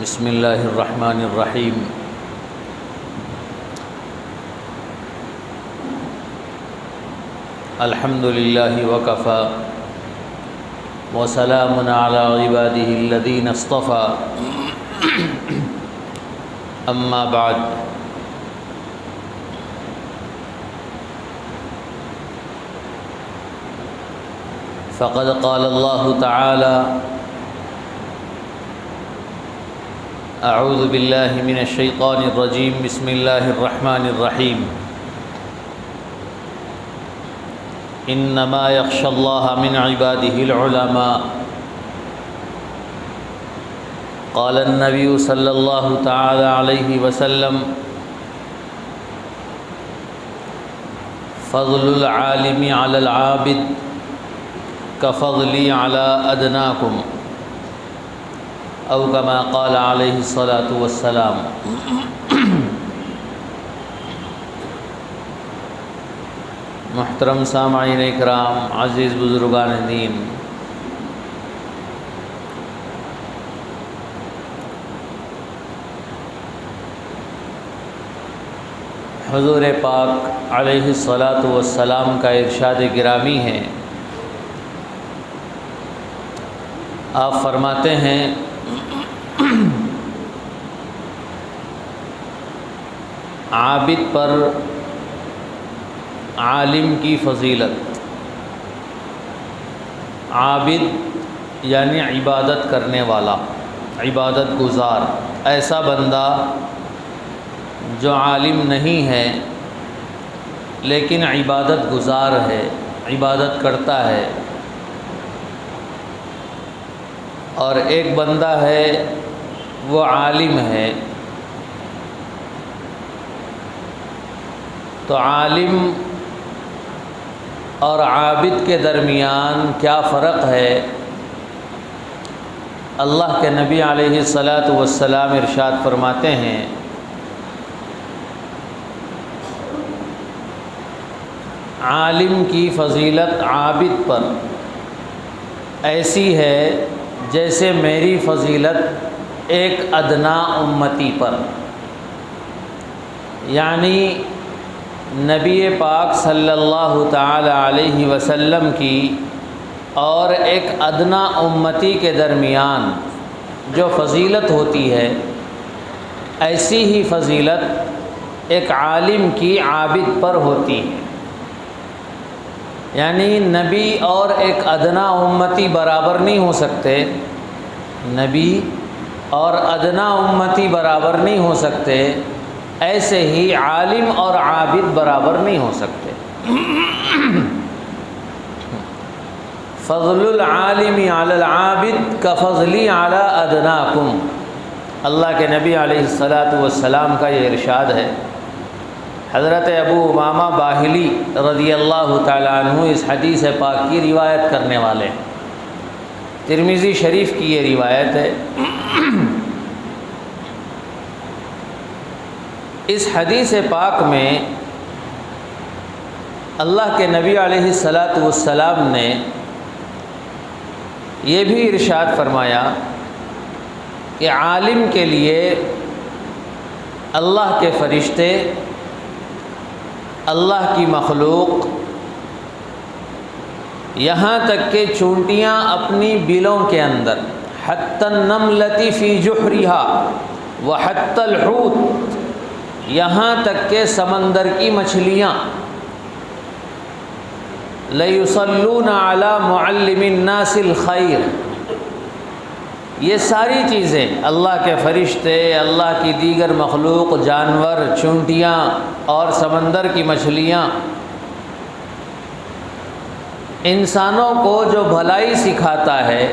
بسم اللہ الرحمن الرحیم۔ الحمد للہ وکفی وسلام علی عبادہ الذین اصطفی، اما بعد۔ فقد قال اللہ تعالی: اعوذ باللہ من الشیطان الرجیم، بسم اللہ الرحمن الرحیم۔ انما یخشی اللہ من عبادہ العلماء۔ قال النبی صلی اللہ تعالی علیہ وسلم: فضل العالم علی العابد کفضلی علی ادناکم، او کما قال علیہ الصلاۃ والسلام۔ محترم سامعین اکرام، عزیز بزرگان دین، حضور پاک علیہ الصلاۃ والسلام کا ارشاد گرامی ہے۔ آپ فرماتے ہیں: عابد پر عالم کی فضیلت۔ عابد یعنی عبادت کرنے والا، عبادت گزار، ایسا بندہ جو عالم نہیں ہے لیکن عبادت گزار ہے، عبادت کرتا ہے، اور ایک بندہ ہے وہ عالم ہے۔ تو عالم اور عابد کے درمیان کیا فرق ہے؟ اللہ کے نبی علیہ الصلاۃ والسلام ارشاد فرماتے ہیں: عالم کی فضیلت عابد پر ایسی ہے جیسے میری فضیلت ایک ادنا امتی پر۔ یعنی نبی پاک صلی اللہ تعالی علیہ وسلم کی اور ایک ادنا امتی کے درمیان جو فضیلت ہوتی ہے، ایسی ہی فضیلت ایک عالم کی عابد پر ہوتی ہے۔ یعنی نبی اور ایک ادنا امتی برابر نہیں ہو سکتے، نبی اور ادنا امتی برابر نہیں ہو سکتے، ایسے ہی عالم اور عابد برابر نہیں ہو سکتے۔ فضل العالم علی العابد کفضلی علی ادناکم۔ اللہ کے نبی علیہ الصلاۃ والسلام کا یہ ارشاد ہے۔ حضرت ابو امامہ باہلی رضی اللہ تعالیٰ عنہ اس حدیث پاک کی روایت کرنے والے ہیں۔ ترمذی شریف کی یہ روایت ہے۔ اس حدیث پاک میں اللہ کے نبی علیہ الصلاۃ والسلام نے یہ بھی ارشاد فرمایا کہ عالم کے لیے اللہ کے فرشتے، اللہ کی مخلوق، یہاں تک کہ چونٹیاں اپنی بلوں کے اندر، حتی النملۃ فی جحرھا وحتی الحوت، یہاں تک کہ سمندر کی مچھلیاں، لَيُصَلُّونَ عَلَى مُعَلِّمِ النَّاسِ الْخَيْرِ، یہ ساری چیزیں، اللہ کے فرشتے، اللہ کی دیگر مخلوق، جانور، چونٹیاں اور سمندر کی مچھلیاں، انسانوں کو جو بھلائی سکھاتا ہے،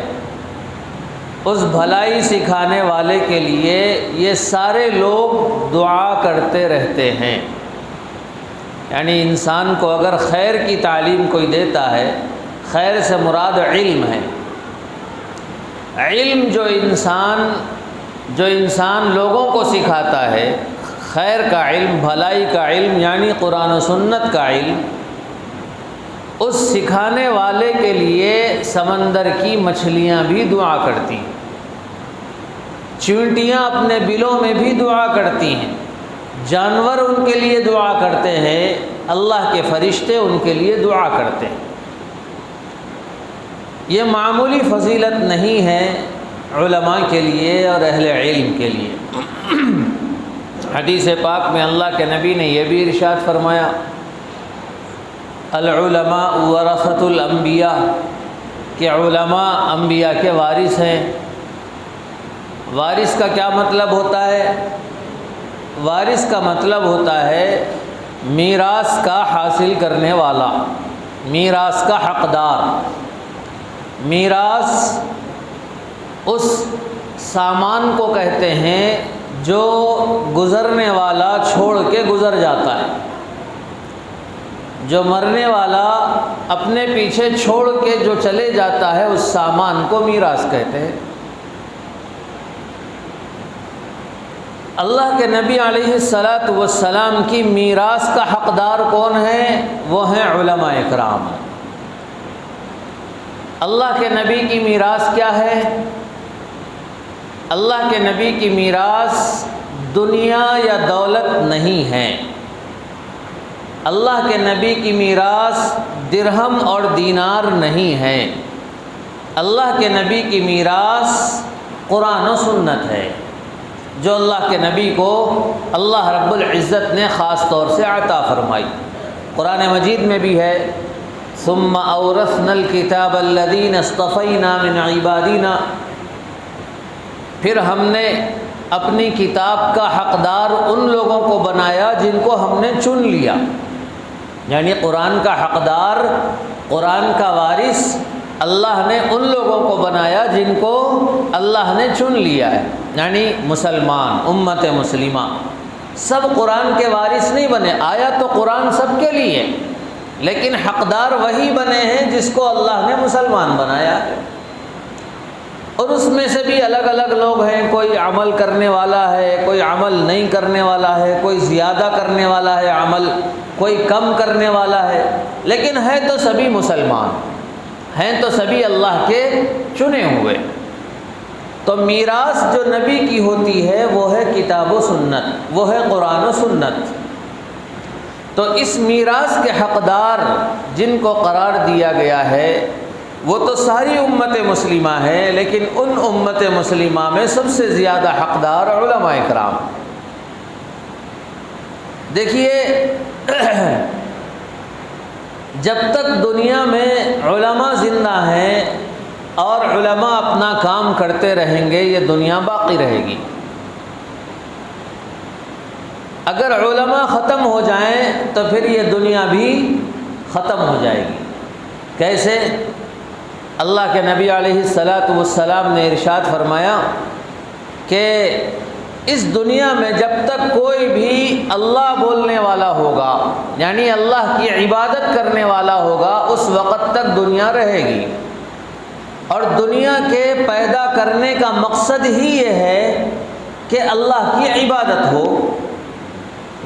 اس بھلائی سکھانے والے کے لیے یہ سارے لوگ دعا کرتے رہتے ہیں۔ یعنی انسان کو اگر خیر کی تعلیم کوئی دیتا ہے، خیر سے مراد علم ہے۔ علم جو انسان لوگوں کو سکھاتا ہے، خیر کا علم، بھلائی کا علم، یعنی قرآن و سنت کا علم، اس سکھانے والے کے لیے سمندر کی مچھلیاں بھی دعا کرتی ہیں۔ چیونٹیاں اپنے بلوں میں بھی دعا کرتی ہیں، جانور ان کے لیے دعا کرتے ہیں، اللہ کے فرشتے ان کے لیے دعا کرتے ہیں۔ یہ معمولی فضیلت نہیں ہے علماء کے لیے اور اہل علم کے لیے۔ حدیث پاک میں اللہ کے نبی نے یہ بھی ارشاد فرمایا، العلماء ورثۃ الانبیاء، کہ علماء انبیاء کے وارث ہیں۔ وارث کا کیا مطلب ہوتا ہے؟ وارث کا مطلب ہوتا ہے میراث کا حاصل کرنے والا، میراث کا حقدار۔ میراث اس سامان کو کہتے ہیں جو گزرنے والا چھوڑ کے گزر جاتا ہے، جو مرنے والا اپنے پیچھے چھوڑ کے جو چلے جاتا ہے، اس سامان کو میراث کہتے ہیں۔ اللہ کے نبی علیہ الصلاۃ والسلام کی میراث کا حقدار کون ہے؟ وہ ہیں علماء اکرام۔ اللہ کے نبی کی میراث کیا ہے؟ اللہ کے نبی کی میراث دنیا یا دولت نہیں ہے۔ اللہ کے نبی کی میراث درہم اور دینار نہیں ہے۔ اللہ کے نبی کی میراث قرآن و سنت ہے، جو اللہ کے نبی کو اللہ رب العزت نے خاص طور سے عطا فرمائی۔ قرآن مجید میں بھی ہے، ثم اورثنا الکتاب الذین اصطفینا من عبادنا، پھر ہم نے اپنی کتاب کا حقدار ان لوگوں کو بنایا جن کو ہم نے چن لیا۔ یعنی قرآن کا حقدار، قرآن کا وارث اللہ نے ان لوگوں کو بنایا جن کو اللہ نے چن لیا ہے، یعنی مسلمان، امت مسلمہ۔ سب قرآن کے وارث نہیں بنے، آیا تو قرآن سب کے لیے، لیکن حقدار وہی بنے ہیں جس کو اللہ نے مسلمان بنایا ہے۔ اور اس میں سے بھی الگ الگ لوگ ہیں، کوئی عمل کرنے والا ہے، کوئی عمل نہیں کرنے والا ہے، کوئی زیادہ کرنے والا ہے عمل، کوئی کم کرنے والا ہے، لیکن ہے تو سبھی مسلمان، ہیں تو سبھی اللہ کے چنے ہوئے۔ تو میراث جو نبی کی ہوتی ہے وہ ہے کتاب و سنت، وہ ہے قرآن و سنت۔ تو اس میراث کے حقدار جن کو قرار دیا گیا ہے وہ تو ساری امت مسلمہ ہے، لیکن ان امت مسلمہ میں سب سے زیادہ حقدار علماء اکرام۔ دیکھیے، جب تک دنیا میں علماء زندہ ہیں اور علماء اپنا کام کرتے رہیں گے، یہ دنیا باقی رہے گی۔ اگر علماء ختم ہو جائیں تو پھر یہ دنیا بھی ختم ہو جائے گی۔ کیسے؟ اللہ کے نبی علیہ الصلاۃ والسلام نے ارشاد فرمایا کہ اس دنیا میں جب تک کوئی بھی اللہ بولنے والا ہوگا، یعنی اللہ کی عبادت کرنے والا ہوگا، اس وقت تک دنیا رہے گی۔ اور دنیا کے پیدا کرنے کا مقصد ہی یہ ہے کہ اللہ کی عبادت ہو،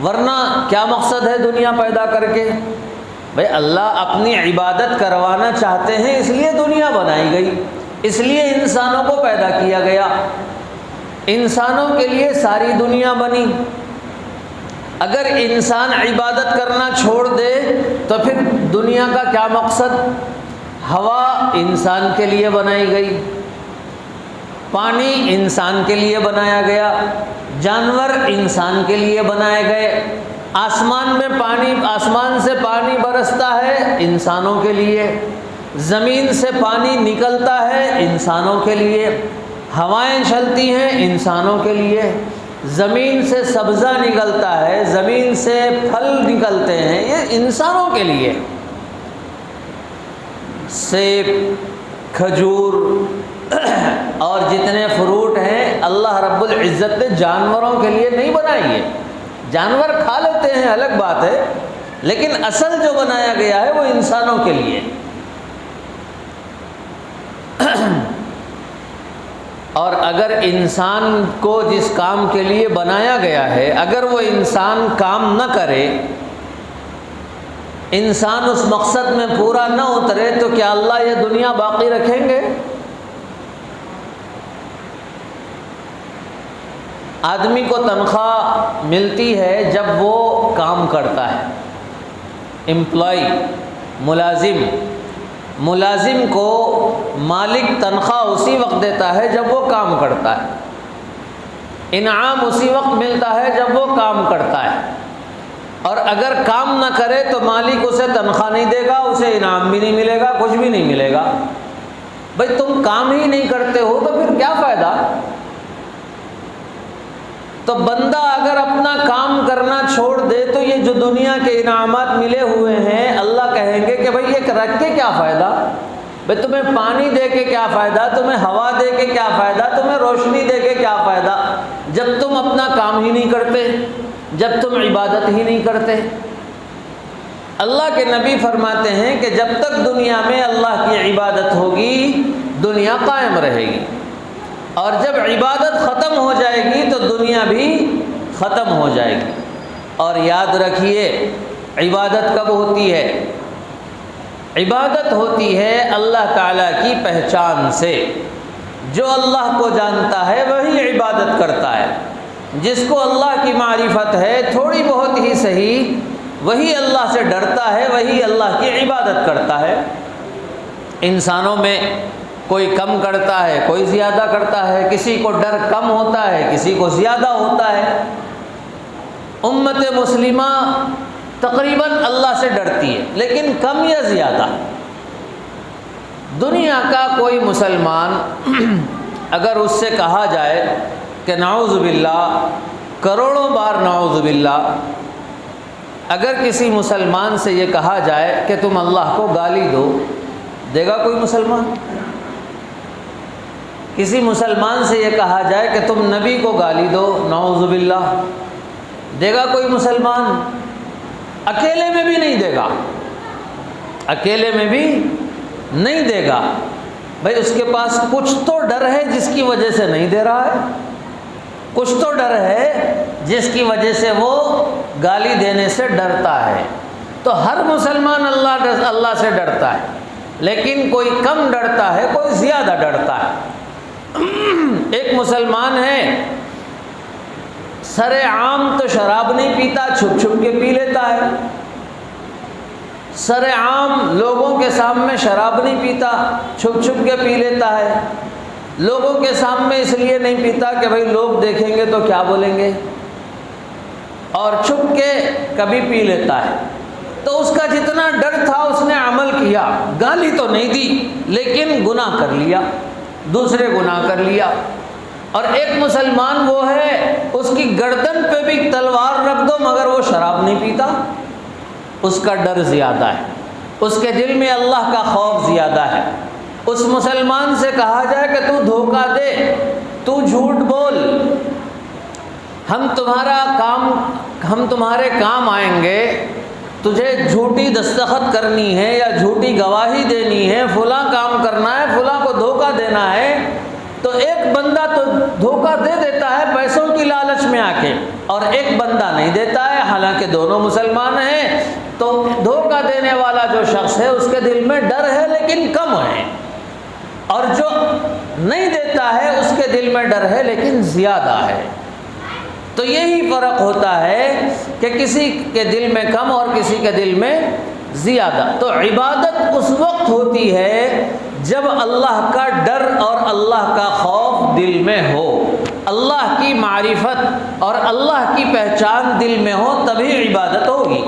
ورنہ کیا مقصد ہے دنیا پیدا کر کے؟ بھئی اللہ اپنی عبادت کروانا چاہتے ہیں، اس لیے دنیا بنائی گئی، اس لیے انسانوں کو پیدا کیا گیا، انسانوں کے لیے ساری دنیا بنی۔ اگر انسان عبادت کرنا چھوڑ دے تو پھر دنیا کا کیا مقصد؟ ہوا انسان کے لیے بنائی گئی، پانی انسان کے لیے بنایا گیا، جانور انسان کے لیے بنائے گئے، آسمان سے پانی برستا ہے انسانوں کے لیے، زمین سے پانی نکلتا ہے انسانوں کے لیے، ہوائیں چلتی ہیں انسانوں کے لیے، زمین سے سبزہ نکلتا ہے، زمین سے پھل نکلتے ہیں، یہ انسانوں کے لیے۔ سیب، کھجور اور جتنے فروٹ ہیں اللہ رب العزت نے جانوروں کے لیے نہیں بنائی ہے۔ جانور کھا لیتے ہیں الگ بات ہے، لیکن اصل جو بنایا گیا ہے وہ انسانوں کے لیے۔ اور اگر انسان کو جس کام کے لیے بنایا گیا ہے، اگر وہ انسان کام نہ کرے، انسان اس مقصد میں پورا نہ اترے، تو کیا اللہ یہ دنیا باقی رکھیں گے؟ آدمی کو تنخواہ ملتی ہے جب وہ کام کرتا ہے. امپلائی، ملازم کو مالک تنخواہ اسی وقت دیتا ہے جب وہ کام کرتا ہے. انعام اسی وقت ملتا ہے جب وہ کام کرتا ہے. اور اگر کام نہ کرے تو مالک اسے تنخواہ نہیں دے گا، اسے انعام بھی نہیں ملے گا، کچھ بھی نہیں ملے گا. بھائی تم کام ہی نہیں کرتے ہو تو پھر کیا فائدہ؟ تو بندہ اگر اپنا کام کرنا چھوڑ دے تو یہ جو دنیا کے انعامات ملے ہوئے ہیں اللہ کہیں گے کہ بھائی یہ رکھ کے کیا فائدہ؟ بھائی تمہیں پانی دے کے کیا فائدہ، تمہیں ہوا دے کے کیا فائدہ، تمہیں روشنی دے کے کیا فائدہ، جب تم اپنا کام ہی نہیں کرتے، جب تم عبادت ہی نہیں کرتے. اللہ کے نبی فرماتے ہیں کہ جب تک دنیا میں اللہ کی عبادت ہوگی دنیا قائم رہے گی، اور جب عبادت ختم ہو جائے گی تو دنیا بھی ختم ہو جائے گی. اور یاد رکھیے عبادت کب ہوتی ہے؟ عبادت ہوتی ہے اللہ تعالیٰ کی پہچان سے. جو اللہ کو جانتا ہے وہی عبادت کرتا ہے. جس کو اللہ کی معرفت ہے تھوڑی بہت ہی صحیح، وہی اللہ سے ڈرتا ہے، وہی اللہ کی عبادت کرتا ہے. انسانوں میں کوئی کم کرتا ہے، کوئی زیادہ کرتا ہے، کسی کو ڈر کم ہوتا ہے، کسی کو زیادہ ہوتا ہے. امت مسلمہ تقریباً اللہ سے ڈرتی ہے، لیکن کم یا زیادہ. دنیا کا کوئی مسلمان اگر اس سے کہا جائے کہ نعوذ باللہ، کروڑوں بار نعوذ باللہ، اگر کسی مسلمان سے یہ کہا جائے کہ تم اللہ کو گالی دو، دے گا کوئی مسلمان؟ کسی مسلمان سے یہ کہا جائے کہ تم نبی کو گالی دو، نعوذ باللہ، دے گا کوئی مسلمان؟ اکیلے میں بھی نہیں دے گا، اکیلے میں بھی نہیں دے گا. بھائی اس کے پاس کچھ تو ڈر ہے جس کی وجہ سے نہیں دے رہا ہے، کچھ تو ڈر ہے جس کی وجہ سے وہ گالی دینے سے ڈرتا ہے. تو ہر مسلمان اللہ سے ڈرتا ہے، لیکن کوئی کم ڈرتا ہے، کوئی زیادہ ڈرتا ہے. ایک مسلمان ہے سر عام تو شراب نہیں پیتا، چھپ چھپ کے پی لیتا ہے. سر عام لوگوں کے سامنے شراب نہیں پیتا، چھپ چھپ کے پی لیتا ہے. لوگوں کے سامنے اس لیے نہیں پیتا کہ بھائی لوگ دیکھیں گے تو کیا بولیں گے، اور چھپ کے کبھی پی لیتا ہے. تو اس کا جتنا ڈر تھا اس نے عمل کیا، گالی تو نہیں دی لیکن گناہ کر لیا، دوسرے گناہ کر لیا. اور ایک مسلمان وہ ہے اس کی گردن پہ بھی تلوار رکھ دو مگر وہ شراب نہیں پیتا، اس کا ڈر زیادہ ہے، اس کے دل میں اللہ کا خوف زیادہ ہے. اس مسلمان سے کہا جائے کہ تو دھوکہ دے، تو جھوٹ بول، ہم تمہارے کام آئیں گے، تجھے جھوٹی دستخط کرنی ہے یا جھوٹی گواہی دینی ہے، فلاں کام کرنا ہے، فلاں کو دھوکہ دینا ہے. تو ایک بندہ تو دھوکہ دے دیتا ہے پیسوں کی لالچ میں آ کے، اور ایک بندہ نہیں دیتا ہے، حالانکہ دونوں مسلمان ہیں. تو دھوکہ دینے والا جو شخص ہے اس کے دل میں ڈر ہے لیکن کم ہے، اور جو نہیں دیتا ہے اس کے دل میں ڈر ہے لیکن زیادہ ہے. تو یہی فرق ہوتا ہے کہ کسی کے دل میں کم اور کسی کے دل میں زیادہ. تو عبادت اس وقت ہوتی ہے جب اللہ کا ڈر اور اللہ کا خوف دل میں ہو، اللہ کی معرفت اور اللہ کی پہچان دل میں ہو، تبھی عبادت ہوگی.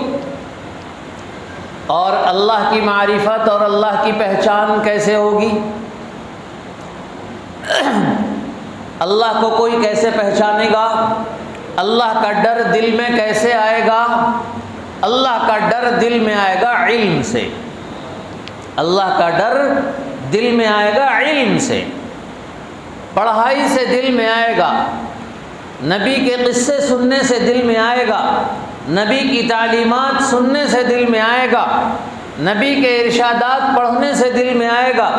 اور اللہ کی معرفت اور اللہ کی پہچان کیسے ہوگی؟ اللہ کو کوئی کیسے پہچانے گا؟ اللہ کا ڈر دل میں کیسے آئے گا؟ اللہ کا ڈر دل میں آئے گا علم سے. اللہ کا ڈر دل میں آئے گا علم سے، پڑھائی سے دل میں آئے گا، نبی کے قصے سننے سے دل میں آئے گا، نبی کی تعلیمات سننے سے دل میں آئے گا، نبی کے ارشادات پڑھنے سے دل میں آئے گا،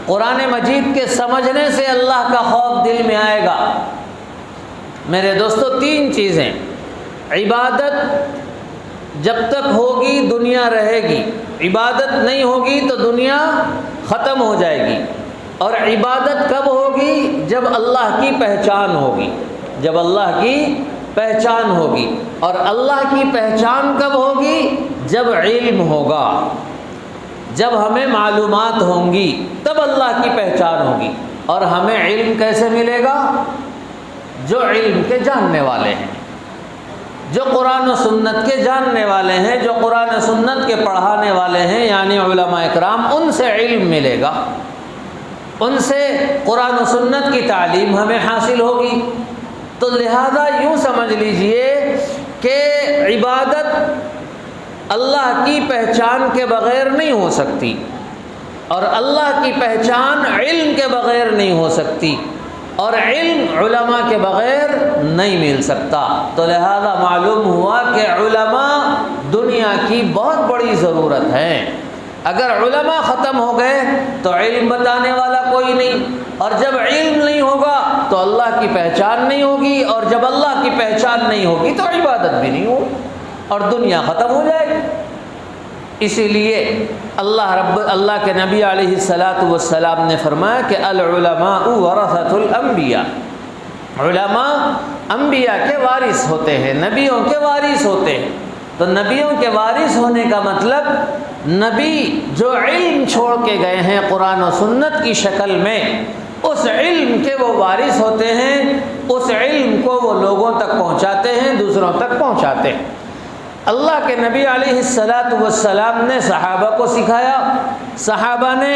قرآن مجید کے سمجھنے سے اللہ کا خوف دل میں آئے گا. میرے دوستو، تین چیزیں، عبادت جب تک ہوگی دنیا رہے گی، عبادت نہیں ہوگی تو دنیا ختم ہو جائے گی. اور عبادت کب ہوگی؟ جب اللہ کی پہچان ہوگی. جب اللہ کی پہچان ہوگی. اور اللہ کی پہچان کب ہوگی؟ جب علم ہوگا، جب ہمیں معلومات ہوں گی تب اللہ کی پہچان ہوگی. اور ہمیں علم کیسے ملے گا؟ جو علم کے جاننے والے ہیں، جو قرآن و سنت کے جاننے والے ہیں، جو قرآن و سنت کے پڑھانے والے ہیں، یعنی علماء اکرام، ان سے علم ملے گا، ان سے قرآن و سنت کی تعلیم ہمیں حاصل ہوگی. تو لہذا یوں سمجھ لیجئے کہ عبادت اللہ کی پہچان کے بغیر نہیں ہو سکتی، اور اللہ کی پہچان علم کے بغیر نہیں ہو سکتی، اور علم علماء کے بغیر نہیں مل سکتا. تو لہذا معلوم ہوا کہ علماء دنیا کی بہت بڑی ضرورت ہے. اگر علماء ختم ہو گئے تو علم بتانے والا کوئی نہیں، اور جب علم نہیں ہوگا تو اللہ کی پہچان نہیں ہوگی، اور جب اللہ کی پہچان نہیں ہوگی تو عبادت بھی نہیں ہوگی، اور دنیا ختم ہو جائے گی. اسی لیے اللہ کے نبی علیہ الصلاۃ والسلام نے فرمایا کہ العلماء ورثۃ الانبیاء، علماء انبیاء کے وارث ہوتے ہیں، نبیوں کے وارث ہوتے ہیں. تو نبیوں کے وارث ہونے کا مطلب نبی جو علم چھوڑ کے گئے ہیں قرآن و سنت کی شکل میں، اس علم کے وہ وارث ہوتے ہیں، اس علم کو وہ لوگوں تک پہنچاتے ہیں، دوسروں تک پہنچاتے ہیں. اللہ کے نبی علیہ الصلاۃ والسلام نے صحابہ کو سکھایا، صحابہ نے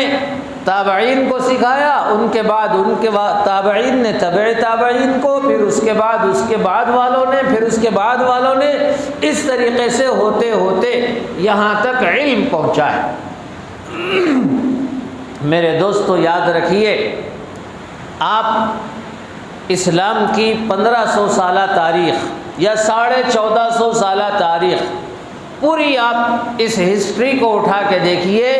تابعین کو سکھایا، ان کے بعد تابعین نے تبع تابعین کو، پھر اس کے بعد والوں نے، پھر اس کے بعد والوں نے، اس طریقے سے ہوتے ہوتے یہاں تک علم پہنچا ہے. میرے دوستو یاد رکھیے، آپ اسلام کی 1500 سالہ تاریخ یا 1450 سالہ تاریخ پوری آپ اس ہسٹری کو اٹھا کے دیکھیے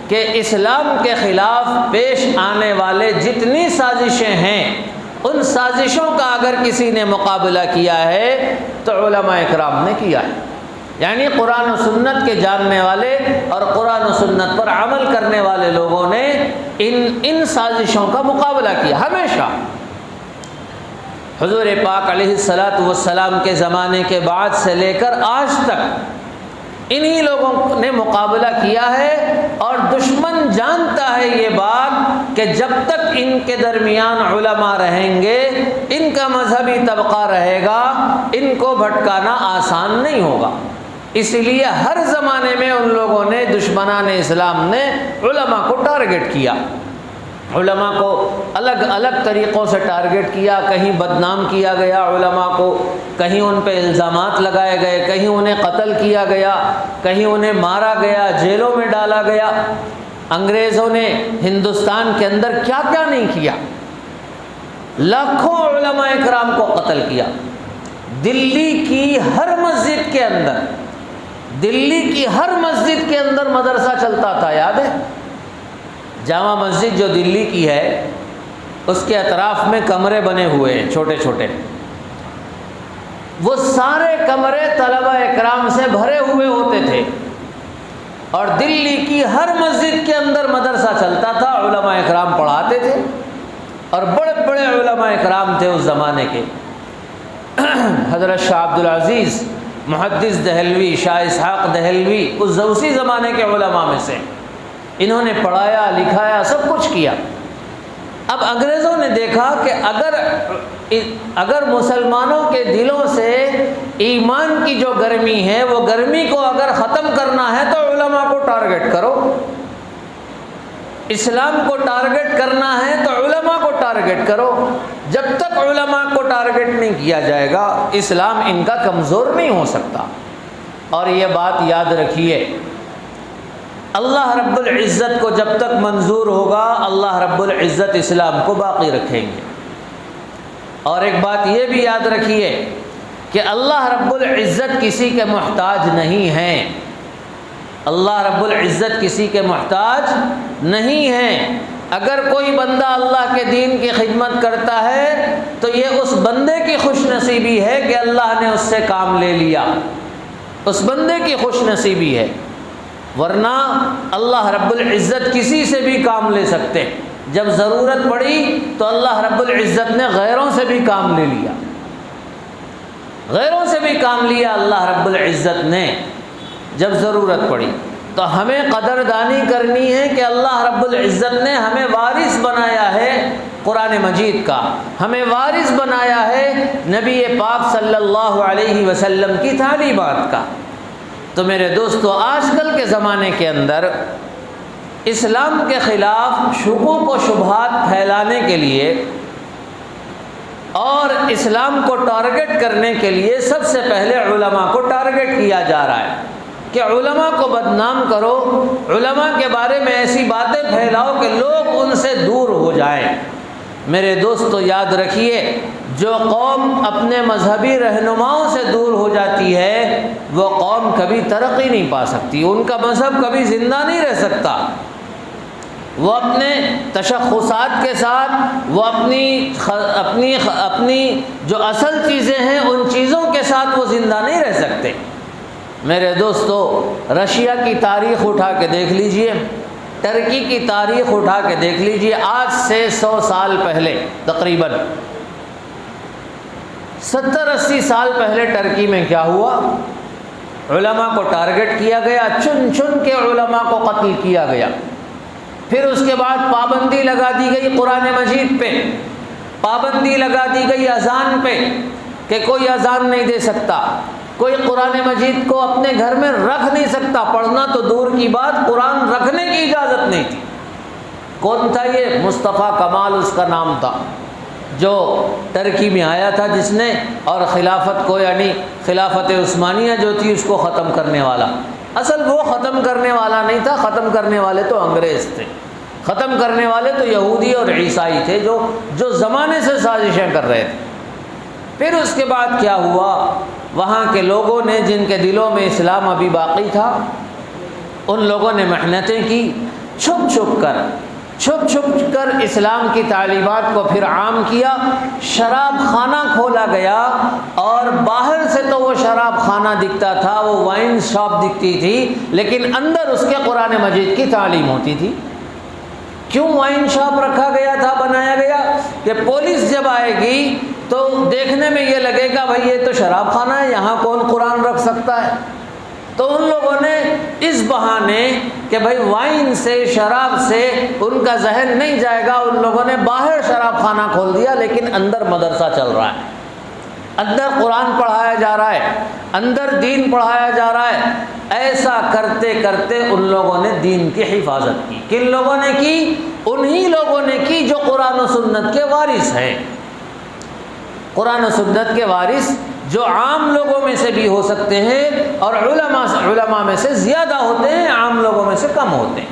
کہ اسلام کے خلاف پیش آنے والے جتنی سازشیں ہیں، ان سازشوں کا اگر کسی نے مقابلہ کیا ہے تو علماء اکرام نے کیا ہے. یعنی قرآن و سنت کے جاننے والے اور قرآن و سنت پر عمل کرنے والے لوگوں نے ان سازشوں کا مقابلہ کیا. ہمیشہ حضور پاک علیہ الصلاۃ والسلام کے زمانے کے بعد سے لے کر آج تک انہی لوگوں نے مقابلہ کیا ہے، اور دشمن جانتا ہے یہ بات کہ جب تک ان کے درمیان علماء رہیں گے، ان کا مذہبی طبقہ رہے گا، ان کو بھٹکانا آسان نہیں ہوگا. اس لیے ہر زمانے میں ان لوگوں نے، دشمنان اسلام نے علماء کو ٹارگٹ کیا، علماء کو الگ الگ طریقوں سے ٹارگٹ کیا. کہیں بدنام کیا گیا علماء کو، کہیں ان پہ الزامات لگائے گئے، کہیں انہیں قتل کیا گیا، کہیں انہیں مارا گیا، جیلوں میں ڈالا گیا. انگریزوں نے ہندوستان کے اندر کیا کیا نہیں کیا، لاکھوں علماء اکرام کو قتل کیا. دلی کی ہر مسجد کے اندر مدرسہ چلتا تھا، یاد ہے؟ جامع مسجد جو دلی کی ہے، اس کے اطراف میں کمرے بنے ہوئے ہیں چھوٹے چھوٹے، وہ سارے کمرے طلبہ اکرام سے بھرے ہوئے ہوتے تھے، اور دلی کی ہر مسجد کے اندر مدرسہ چلتا تھا، علماء اکرام پڑھاتے تھے، اور بڑے بڑے علماء اکرام تھے اس زمانے کے. حضرت شاہ عبد العزیز محدث دہلوی، شاہ اسحاق دہلوی اسی زمانے کے علماء میں سے، انہوں نے پڑھایا، لکھایا، سب کچھ کیا. اب انگریزوں نے دیکھا کہ اگر مسلمانوں کے دلوں سے ایمان کی جو گرمی ہے، وہ گرمی کو اگر ختم کرنا ہے تو علماء کو ٹارگٹ کرو. اسلام کو ٹارگٹ کرنا ہے تو علماء کو ٹارگٹ کرو. جب تک علماء کو ٹارگٹ نہیں کیا جائے گا، اسلام ان کا کمزور نہیں ہو سکتا. اور یہ بات یاد رکھیے، اللہ رب العزت کو جب تک منظور ہوگا، اللہ رب العزت اسلام کو باقی رکھیں گے. اور ایک بات یہ بھی یاد رکھیے کہ اللہ رب العزت کسی کے محتاج نہیں ہیں، اللہ رب العزت کسی کے محتاج نہیں ہیں. اگر کوئی بندہ اللہ کے دین کی خدمت کرتا ہے تو یہ اس بندے کی خوش نصیبی ہے کہ اللہ نے اس سے کام لے لیا، اس بندے کی خوش نصیبی ہے. ورنہ اللہ رب العزت کسی سے بھی کام لے سکتے. جب ضرورت پڑی تو اللہ رب العزت نے غیروں سے بھی کام لے لیا. غیروں سے بھی کام لیا اللہ رب العزت نے جب ضرورت پڑی۔ تو ہمیں قدردانی کرنی ہے کہ اللہ رب العزت نے ہمیں وارث بنایا ہے قرآن مجید کا، ہمیں وارث بنایا ہے نبی پاک صلی اللہ علیہ وسلم کی تعلیمات کا۔ تو میرے دوستو، آج کل کے زمانے کے اندر اسلام کے خلاف شکوک و شبہات پھیلانے کے لیے اور اسلام کو ٹارگٹ کرنے کے لیے سب سے پہلے علماء کو ٹارگٹ کیا جا رہا ہے کہ علماء کو بدنام کرو، علماء کے بارے میں ایسی باتیں پھیلاؤ کہ لوگ ان سے دور ہو جائیں۔ میرے دوستو یاد رکھیے، جو قوم اپنے مذہبی رہنماؤں سے دور ہو جاتی ہے وہ قوم کبھی ترقی نہیں پا سکتی، ان کا مذہب کبھی زندہ نہیں رہ سکتا۔ وہ اپنے تشخصات کے ساتھ، وہ اپنی جو اصل چیزیں ہیں ان چیزوں کے ساتھ وہ زندہ نہیں رہ سکتے۔ میرے دوستو، رشیا کی تاریخ اٹھا کے دیکھ لیجئے، ترکی کی تاریخ اٹھا کے دیکھ لیجئے، آج سے 100 سال پہلے، تقریباً 70-80 سال پہلے ٹرکی میں کیا ہوا؟ علماء کو ٹارگٹ کیا گیا، چن چن کے علماء کو قتل کیا گیا۔ پھر اس کے بعد پابندی لگا دی گئی قرآن مجید پہ، پابندی لگا دی گئی اذان پہ کہ کوئی اذان نہیں دے سکتا، کوئی قرآن مجید کو اپنے گھر میں رکھ نہیں سکتا، پڑھنا تو دور کی بات، قرآن رکھنے کی اجازت نہیں تھی۔ کون تھا یہ؟ مصطفیٰ کمال اس کا نام تھا، جو ترکی میں آیا تھا جس نے، اور خلافت کو یعنی خلافت عثمانیہ جو تھی اس کو ختم کرنے والا۔ اصل وہ ختم کرنے والا نہیں تھا، ختم کرنے والے تو انگریز تھے، ختم کرنے والے تو یہودی اور عیسائی تھے جو زمانے سے سازشیں کر رہے تھے۔ پھر اس کے بعد کیا ہوا؟ وہاں کے لوگوں نے، جن کے دلوں میں اسلام ابھی باقی تھا، ان لوگوں نے محنتیں کی، چھپ چھپ کر اسلام کی تعلیمات کو پھر عام کیا۔ شراب خانہ کھولا گیا، اور باہر سے تو وہ شراب خانہ دکھتا تھا، وہ وائن شاپ دکھتی تھی، لیکن اندر اس کے قرآن مجید کی تعلیم ہوتی تھی۔ کیوں وائن شاپ رکھا گیا تھا، بنایا گیا کہ پولیس جب آئے گی تو دیکھنے میں یہ لگے گا بھائی یہ تو شراب خانہ ہے، یہاں کون قرآن رکھ سکتا ہے۔ تو ان لوگوں نے اس بہانے کہ بھائی وائن سے، شراب سے ان کا ذہن نہیں جائے گا، ان لوگوں نے باہر شراب خانہ کھول دیا، لیکن اندر مدرسہ چل رہا ہے، اندر قرآن پڑھایا جا رہا ہے، اندر دین پڑھایا جا رہا ہے۔ ایسا کرتے کرتے ان لوگوں نے دین کی حفاظت کی۔ کن لوگوں نے کی؟ انہی لوگوں نے کی جو قرآن و سنت کے وارث ہیں۔ قرآن و سنت کے وارث جو عام لوگوں میں سے بھی ہو سکتے ہیں، اور علماء میں سے زیادہ ہوتے ہیں، عام لوگوں میں سے کم ہوتے ہیں،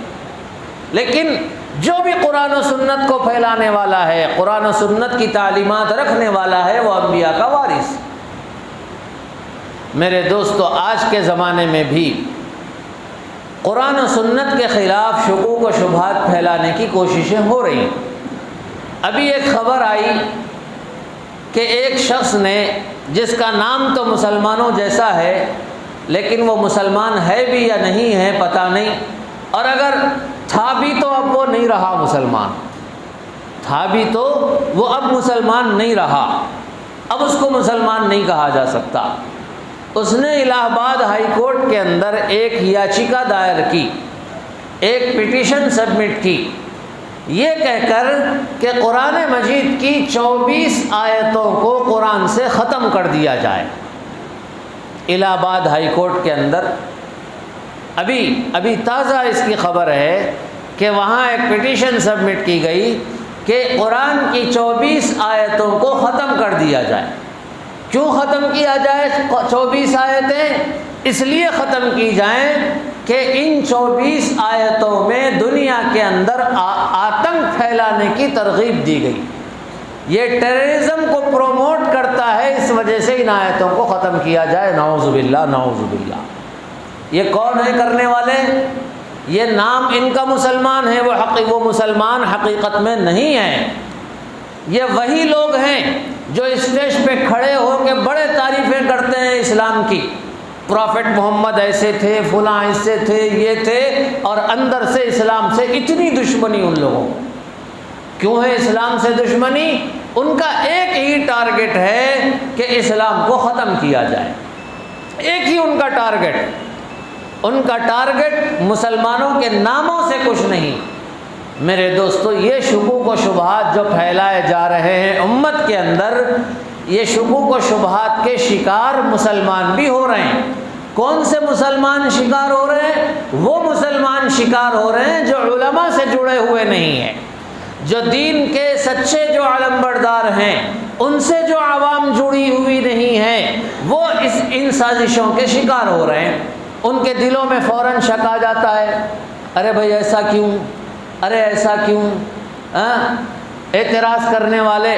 لیکن جو بھی قرآن و سنت کو پھیلانے والا ہے، قرآن و سنت کی تعلیمات رکھنے والا ہے، وہ انبیاء کا وارث۔ میرے دوستو، آج کے زمانے میں بھی قرآن و سنت کے خلاف شکوک و شبہات پھیلانے کی کوششیں ہو رہی ہیں۔ ابھی ایک خبر آئی کہ ایک شخص نے، جس کا نام تو مسلمانوں جیسا ہے لیکن وہ مسلمان ہے بھی یا نہیں ہے پتہ نہیں، اور اگر تھا بھی تو اب وہ نہیں رہا مسلمان، تھا بھی تو وہ اب مسلمان نہیں رہا، اب اس کو مسلمان نہیں کہا جا سکتا۔ اس نے الہ آباد ہائی کورٹ کے اندر ایک یاچیکا دائر کی، ایک پٹیشن سبمٹ کی، یہ کہہ کر کہ قرآن مجید کی 24 آیتوں کو قرآن سے ختم کر دیا جائے۔ الہ آباد ہائی کورٹ کے اندر ابھی تازہ اس کی خبر ہے کہ وہاں ایک پٹیشن سبمٹ کی گئی کہ قرآن کی 24 آیتوں کو ختم کر دیا جائے۔ کیوں ختم کیا جائے 24 آیتیں؟ اس لیے ختم کی جائیں کہ ان 24 آیتوں میں دنیا کے اندر آتنک پھیلانے کی ترغیب دی گئی، یہ ٹیررزم کو پروموٹ کرتا ہے، اس وجہ سے ان آیتوں کو ختم کیا جائے۔ نعوذ باللہ، نعوذ باللہ۔ یہ کون ہے کرنے والے؟ یہ نام ان کا مسلمان ہے، وہ مسلمان حقیقت میں نہیں ہیں۔ یہ وہی لوگ ہیں جو اسٹیج پہ کھڑے ہو کے بڑے تعریفیں کرتے ہیں اسلام کی، پروفٹ محمد ایسے تھے، فلاں ایسے تھے، یہ تھے، اور اندر سے اسلام سے اتنی دشمنی ان لوگوں کو۔ کیوں ہے اسلام سے دشمنی؟ ان کا ایک ہی ٹارگٹ ہے کہ اسلام کو ختم کیا جائے، ایک ہی ان کا ٹارگٹ۔ ان کا ٹارگٹ مسلمانوں کے ناموں سے کچھ نہیں۔ میرے دوستو، یہ شکوک و شبہات جو پھیلائے جا رہے ہیں امت کے اندر، یہ شکوک و شبہات کے شکار مسلمان بھی ہو رہے ہیں۔ کون سے مسلمان شکار ہو رہے ہیں؟ وہ مسلمان شکار ہو رہے ہیں جو علماء سے جڑے ہوئے نہیں ہیں، جو دین کے سچے جو علمبردار ہیں ان سے جو عوام جڑی ہوئی نہیں ہے، وہ ان سازشوں کے شکار ہو رہے ہیں۔ ان کے دلوں میں فوراً شک آ جاتا ہے، ارے بھائی ایسا کیوں، ارے ایسا کیوں؟ اعتراض کرنے والے،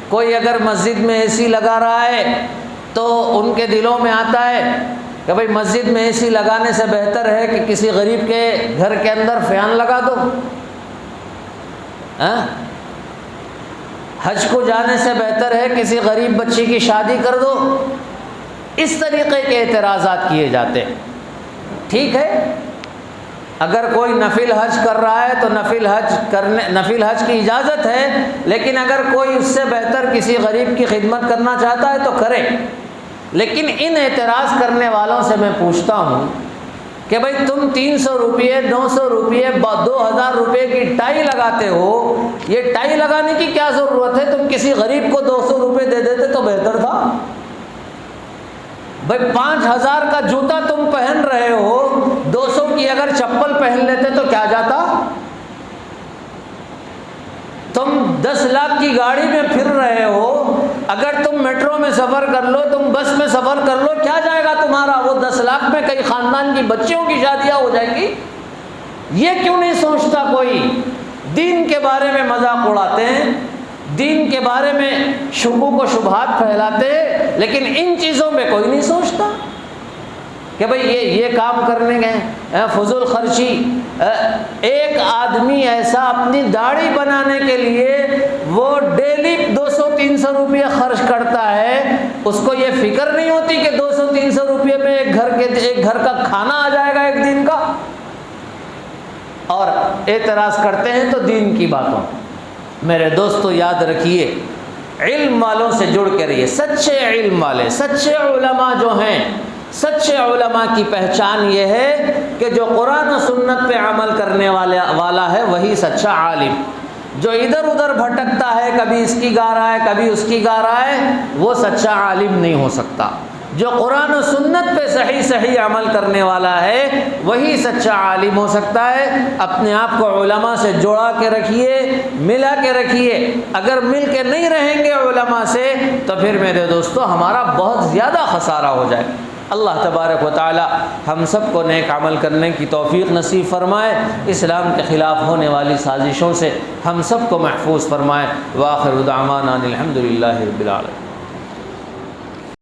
کوئی اگر مسجد میں اے سی لگا رہا ہے تو ان کے دلوں میں آتا ہے کہ بھائی مسجد میں اے سی لگانے سے بہتر ہے کہ کسی غریب کے گھر کے اندر فین لگا دو۔ حج کو جانے سے بہتر ہے کسی غریب بچی کی شادی کر دو۔ اس طریقے کے اعتراضات کیے جاتے ہیں۔ ٹھیک ہے، اگر کوئی نفل حج کر رہا ہے تو نفل حج کی اجازت ہے، لیکن اگر کوئی اس سے بہتر کسی غریب کی خدمت کرنا چاہتا ہے تو کرے۔ لیکن ان اعتراض کرنے والوں سے میں پوچھتا ہوں کہ بھائی تم 300 روپئے، 900 روپئے، 2000 روپئے کی ٹائی لگاتے ہو، یہ ٹائی لگانے کی کیا ضرورت ہے؟ تم کسی غریب کو 200 روپئے دے دیتے تو بہتر تھا۔ بھائی 5000 کا جوتا تم پہن رہے ہو، 200 کی اگر چپل پہن لیتے تو کیا جاتا؟ تم 10 لاکھ کی گاڑی میں پھر رہے ہو، اگر تم میٹرو میں سفر کر لو، تم بس میں سفر کر لو، کیا جائے گا تمہارا؟ وہ 10 لاکھ میں کئی خاندان کی بچیوں کی شادیاں ہو جائیں گی۔ یہ کیوں نہیں سوچتا کوئی؟ دین کے بارے میں مذاق اڑاتے ہیں، دین کے بارے میں شکوک و شبہات پھیلاتے ہیں، لیکن ان چیزوں میں کوئی نہیں سوچتا کہ بھئی یہ کام کرنے گئے، فضول خرچی۔ ایک آدمی ایسا اپنی داڑھی بنانے کے لیے وہ ڈیلی 200-300 روپیہ خرچ کرتا ہے، اس کو یہ فکر نہیں ہوتی کہ 200-300 روپیے میں ایک گھر کا کھانا آ جائے گا ایک دن کا، اور اعتراض کرتے ہیں تو دین کی باتوں۔ میرے دوستو یاد رکھیے، علم والوں سے جڑ کے رہیے، سچے علم والے، سچے علماء جو ہیں، سچے علماء کی پہچان یہ ہے کہ جو قرآن و سنت پہ عمل کرنے والا ہے وہی سچا عالم۔ جو ادھر ادھر بھٹکتا ہے، کبھی اس کی گا رہا ہے کبھی اس کی گا رہا ہے، وہ سچا عالم نہیں ہو سکتا۔ جو قرآن و سنت پہ صحیح عمل کرنے والا ہے وہی سچا عالم ہو سکتا ہے۔ اپنے آپ کو علماء سے جوڑا کے رکھیے، ملا کے رکھیے۔ اگر مل کے نہیں رہیں گے علماء سے تو پھر میرے دوستو ہمارا بہت زیادہ خسارہ ہو جائے۔ اللہ تبارک و تعالی ہم سب کو نیک عمل کرنے کی توفیق نصیب فرمائے، اسلام کے خلاف ہونے والی سازشوں سے ہم سب کو محفوظ فرمائے۔ وآخر دعوانا الحمد للہ رب العالمین۔